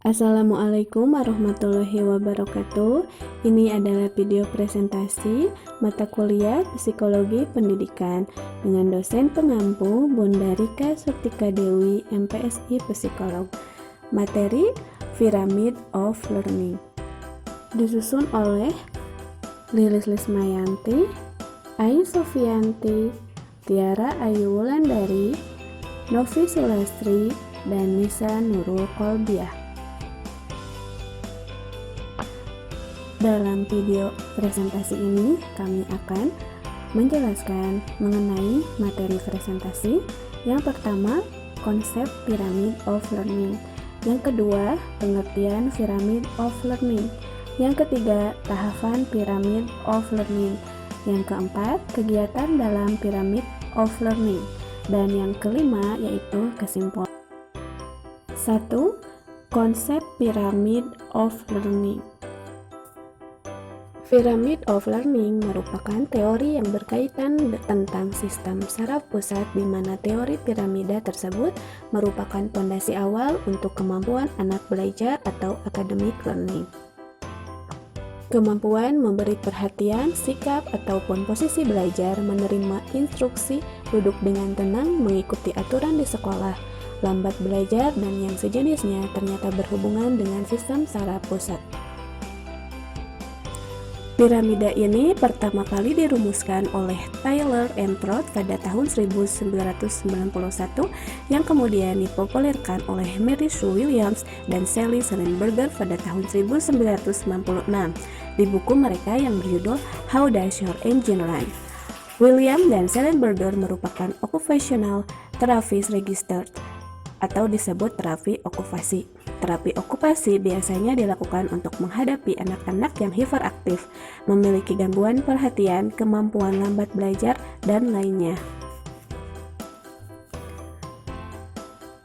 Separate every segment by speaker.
Speaker 1: Assalamualaikum warahmatullahi wabarakatuh. Ini adalah video presentasi mata kuliah Psikologi Pendidikan dengan dosen pengampu Bunda Rika Surtika Dewi, MPSI Psikolog. Materi Pyramid of Learning. Disusun oleh Lilis Lismayanti, Ai Sofianti, Tiara Ayu Wulandari, Novi Sulastri, dan Nisa Nurul Kolbiah. Dalam video presentasi ini, kami akan menjelaskan mengenai materi presentasi. Yang pertama, konsep Pyramid of Learning. Yang kedua, pengertian Pyramid of Learning. Yang ketiga, tahapan Pyramid of Learning. Yang keempat, kegiatan dalam Pyramid of Learning. Dan yang kelima, yaitu kesimpulan. 1. Konsep Pyramid of Learning. Pyramid of Learning merupakan teori yang berkaitan tentang sistem saraf pusat, di mana teori piramida tersebut merupakan fondasi awal untuk kemampuan anak belajar atau academic learning. Kemampuan memberi perhatian, sikap, ataupun posisi belajar, menerima instruksi, duduk dengan tenang, mengikuti aturan di sekolah, lambat belajar, dan yang sejenisnya ternyata berhubungan dengan sistem saraf pusat. Piramida ini pertama kali dirumuskan oleh Taylor and Proud pada tahun 1991, yang kemudian dipopulerkan oleh Mary Sue Williams dan Sally Schellenberger pada tahun 1996 di buku mereka yang berjudul How Does Your Engine Run? Williams dan Schellenberger merupakan occupational therapist registered atau disebut terapi okupasi. Terapi okupasi biasanya dilakukan untuk menghadapi anak-anak yang hiperaktif, memiliki gangguan perhatian, kemampuan lambat belajar, dan lainnya.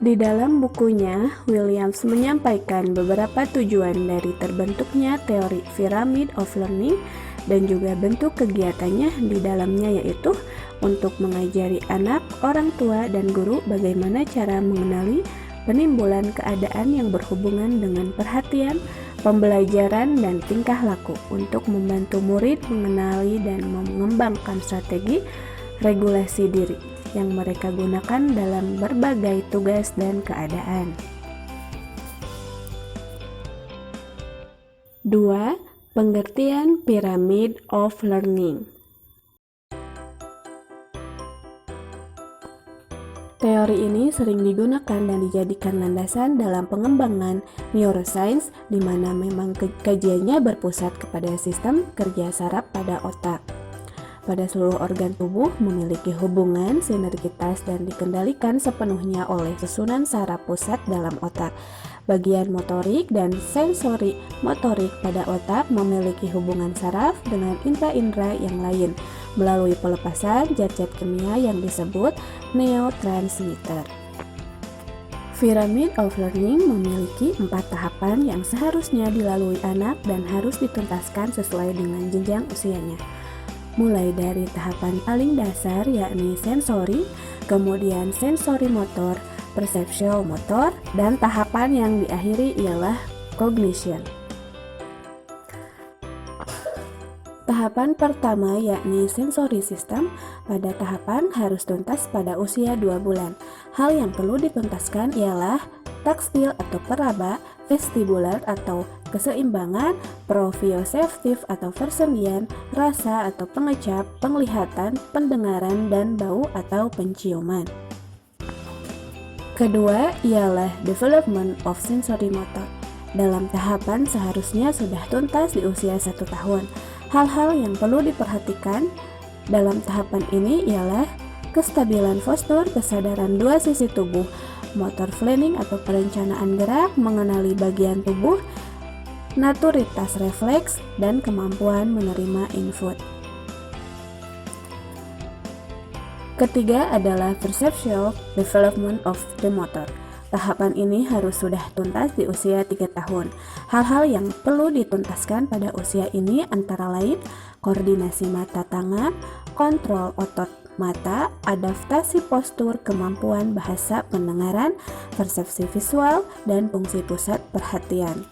Speaker 1: Di dalam bukunya, Williams menyampaikan beberapa tujuan dari terbentuknya teori Pyramid of Learning dan juga bentuk kegiatannya di dalamnya, yaitu untuk mengajari anak, orang tua, dan guru bagaimana cara mengenali penimbulan keadaan yang berhubungan dengan perhatian, pembelajaran, dan tingkah laku, untuk membantu murid mengenali dan mengembangkan strategi regulasi diri yang mereka gunakan dalam berbagai tugas dan keadaan. 2. Pengertian Pyramid of Learning. Teori ini sering digunakan dan dijadikan landasan dalam pengembangan neuroscience, di mana memang kajiannya berpusat kepada sistem kerja saraf pada otak. Pada seluruh organ tubuh memiliki hubungan sinergitas dan dikendalikan sepenuhnya oleh susunan saraf pusat dalam otak. Bagian motorik dan sensori motorik pada otak memiliki hubungan saraf dengan indera-indera yang lain melalui pelepasan zat-zat kimia yang disebut neurotransmitter. Pyramid of Learning memiliki 4 tahapan yang seharusnya dilalui anak dan harus dituntaskan sesuai dengan jenjang usianya. Mulai dari tahapan paling dasar, yakni sensori, kemudian sensori motor, perceptual motor, dan tahapan yang diakhiri ialah cognition. Tahapan pertama, yakni sensory system, pada tahapan harus tuntas pada usia 2 bulan. Hal yang perlu dituntaskan ialah taktil atau peraba, vestibular atau keseimbangan, proprioceptif atau persendian, rasa atau pengecap, penglihatan, pendengaran, dan bau atau penciuman. Kedua ialah development of sensory motor. Dalam tahapan seharusnya sudah tuntas di usia 1 tahun. Hal-hal yang perlu diperhatikan dalam tahapan ini ialah kestabilan postur, kesadaran dua sisi tubuh, motor planning atau perencanaan gerak, mengenali bagian tubuh, naturitas refleks, dan kemampuan menerima input. Ketiga adalah perceptual development of the motor. Tahapan ini harus sudah tuntas di usia 3 tahun. Hal-hal yang perlu dituntaskan pada usia ini antara lain koordinasi mata tangan, kontrol otot mata, adaptasi postur, kemampuan bahasa, pendengaran, persepsi visual, dan fungsi pusat perhatian.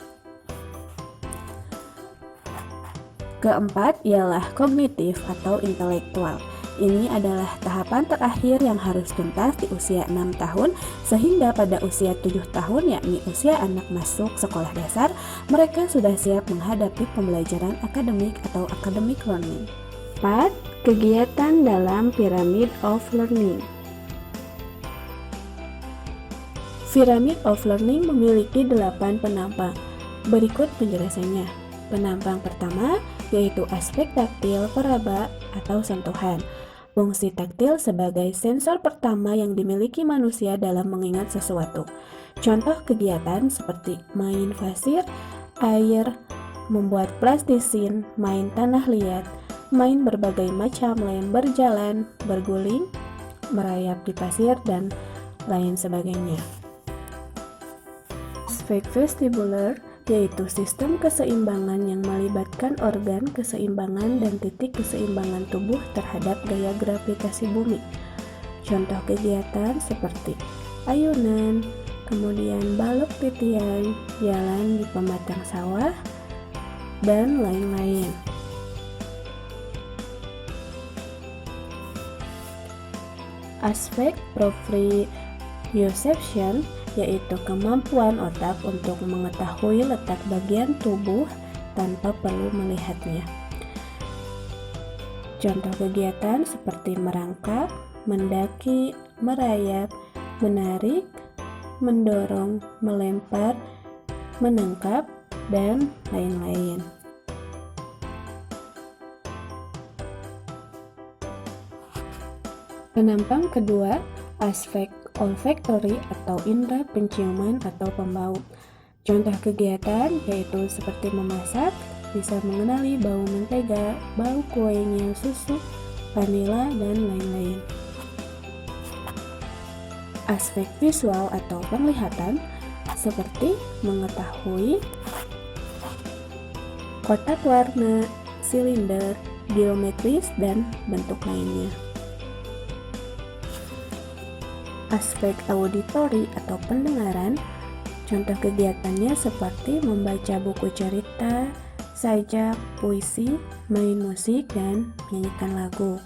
Speaker 1: Keempat ialah kognitif atau intelektual. Ini adalah tahapan terakhir yang harus tuntas di usia 6 tahun, sehingga pada usia 7 tahun, yakni usia anak masuk sekolah dasar, mereka sudah siap menghadapi pembelajaran akademik atau academic learning. 4. Kegiatan dalam Pyramid of Learning. Pyramid of Learning memiliki 8 penampang. Berikut penjelasannya. Penampang pertama yaitu aspek taktil, peraba, atau sentuhan. Fungsi taktil sebagai sensor pertama yang dimiliki manusia dalam mengingat sesuatu. Contoh kegiatan seperti main pasir, air, membuat plastisin, main tanah liat, main berbagai macam lem, berjalan, berguling, merayap di pasir, dan lain sebagainya. Aspek vestibular yaitu sistem keseimbangan yang melibatkan organ keseimbangan dan titik keseimbangan tubuh terhadap gaya gravitasi bumi. Contoh kegiatan seperti ayunan, kemudian balok titian, jalan di pematang sawah, dan lain-lain. Aspek proprioception yaitu kemampuan otak untuk mengetahui letak bagian tubuh tanpa perlu melihatnya. Contoh kegiatan seperti merangkak, mendaki, merayap, menarik, mendorong, melempar, menangkap, dan lain-lain. Penampang kedua, aspek olfactory atau indera penciuman atau pembau. Contoh kegiatan yaitu seperti memasak, bisa mengenali bau mentega, bau kuenya, susu, vanila, dan lain-lain. Aspek visual atau penglihatan seperti mengetahui kotak warna, silinder, geometris, dan bentuk lainnya. Aspek auditory atau pendengaran, contoh kegiatannya seperti membaca buku cerita, sajak, puisi, main musik, dan menyanyikan lagu.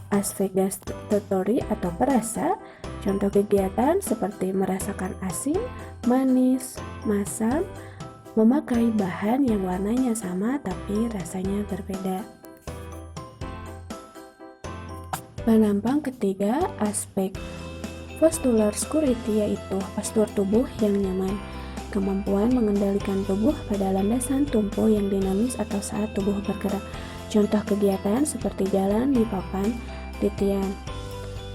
Speaker 1: Aspek gustatory atau perasa, contoh kegiatan seperti merasakan asin, manis, masam, memakai bahan yang warnanya sama tapi rasanya berbeda. Penampang ketiga, aspek postular security yaitu postur tubuh yang nyaman. Kemampuan mengendalikan tubuh pada landasan tumpu yang dinamis atau saat tubuh bergerak. Contoh kegiatan seperti jalan di papan titian.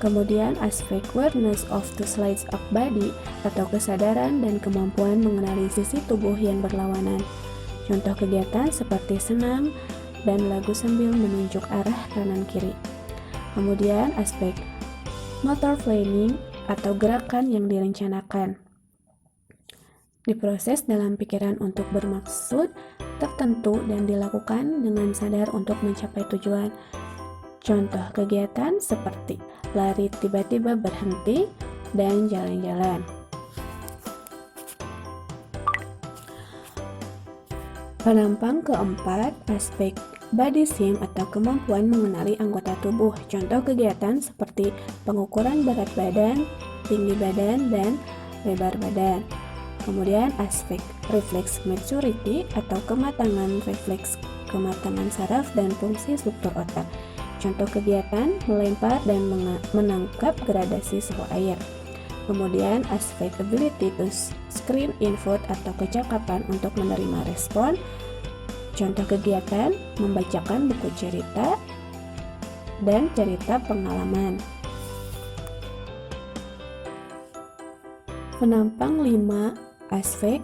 Speaker 1: Kemudian aspek awareness of the sides of body atau kesadaran dan kemampuan mengenali sisi tubuh yang berlawanan. Contoh kegiatan seperti senam dan lagu sambil menunjuk arah kanan kiri. Kemudian aspek motor planning atau gerakan yang direncanakan. Diproses dalam pikiran untuk bermaksud tertentu dan dilakukan dengan sadar untuk mencapai tujuan. Contoh kegiatan seperti lari tiba-tiba berhenti dan jalan-jalan. Penampang keempat, aspek body sim atau kemampuan mengenali anggota tubuh. Contoh kegiatan seperti pengukuran berat badan, tinggi badan, dan lebar badan. Kemudian aspek reflex maturity atau kematangan refleks, kematangan saraf dan fungsi struktur otak. Contoh kegiatan melempar dan menangkap gradasi suhu air. Kemudian aspek ability to screen input atau kecakapan untuk menerima respon. Contoh kegiatan membacakan buku cerita dan cerita pengalaman. Penampang 5, aspek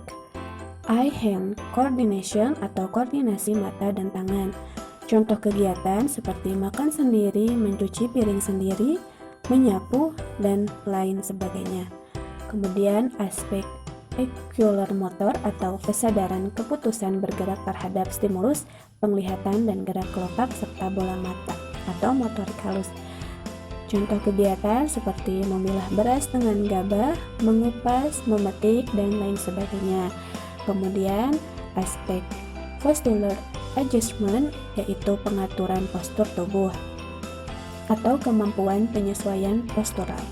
Speaker 1: eye-hand coordination atau koordinasi mata dan tangan. Contoh kegiatan seperti makan sendiri, mencuci piring sendiri, menyapu, dan lain sebagainya. Kemudian aspek ocular motor atau kesadaran keputusan bergerak terhadap stimulus, penglihatan, dan gerak kelopak serta bola mata. atau motorik halus. Contoh kegiatan seperti memilah beras dengan gabah, mengupas, memetik, dan lain sebagainya. Kemudian aspek postural adjustment yaitu pengaturan postur tubuh atau kemampuan penyesuaian postural.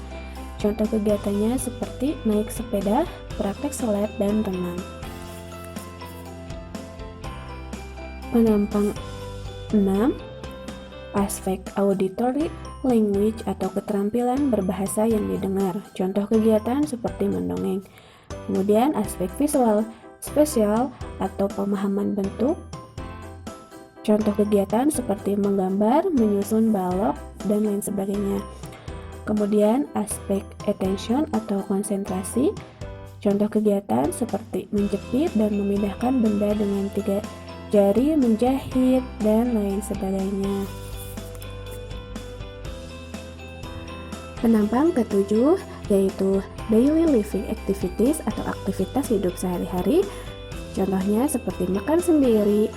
Speaker 1: Contoh kegiatannya seperti naik sepeda, praktek sholat, dan renang. Penampang 6. Aspek auditory language atau keterampilan berbahasa yang didengar. Contoh kegiatan seperti mendongeng. Kemudian aspek visual spesial atau pemahaman bentuk. Contoh kegiatan seperti menggambar, menyusun balok, dan lain sebagainya. Kemudian aspek attention atau konsentrasi. Contoh kegiatan seperti menjepit dan memindahkan benda dengan 3 jari, menjahit, dan lain sebagainya. Penampang ketujuh yaitu daily living activities atau aktivitas hidup sehari-hari. Contohnya seperti makan sendiri,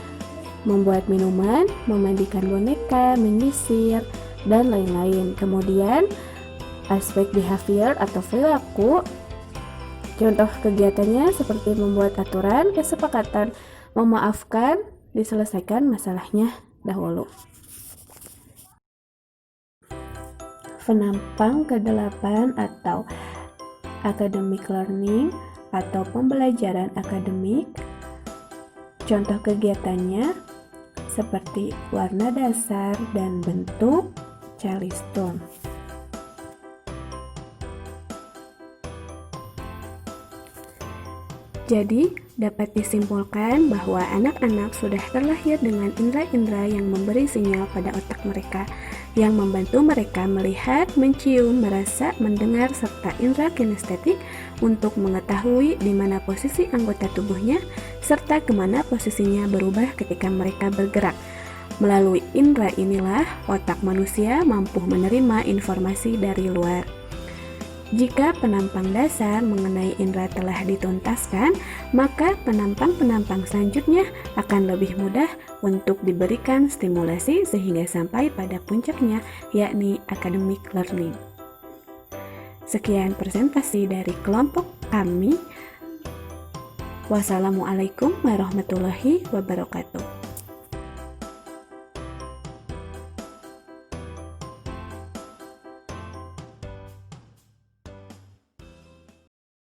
Speaker 1: membuat minuman, memandikan boneka, menyisir, dan lain-lain. Kemudian aspek behavior atau perilaku. Contoh kegiatannya seperti membuat aturan, kesepakatan, memaafkan, diselesaikan masalahnya dahulu. Penampang ke-8 atau academic learning atau pembelajaran akademik. Contoh kegiatannya seperti warna dasar dan bentuk Charleston. Jadi, dapat disimpulkan bahwa anak-anak sudah terlahir dengan indera-indera yang memberi sinyal pada otak mereka, yang membantu mereka melihat, mencium, merasa, mendengar, serta indera kinestetik untuk mengetahui di mana posisi anggota tubuhnya, serta kemana posisinya berubah ketika mereka bergerak. Melalui indera inilah, otak manusia mampu menerima informasi dari luar. Jika penampang dasar mengenai indera telah dituntaskan, maka penampang-penampang selanjutnya akan lebih mudah untuk diberikan stimulasi sehingga sampai pada puncaknya, yakni academic learning. Sekian presentasi dari kelompok kami. Wassalamualaikum warahmatullahi wabarakatuh.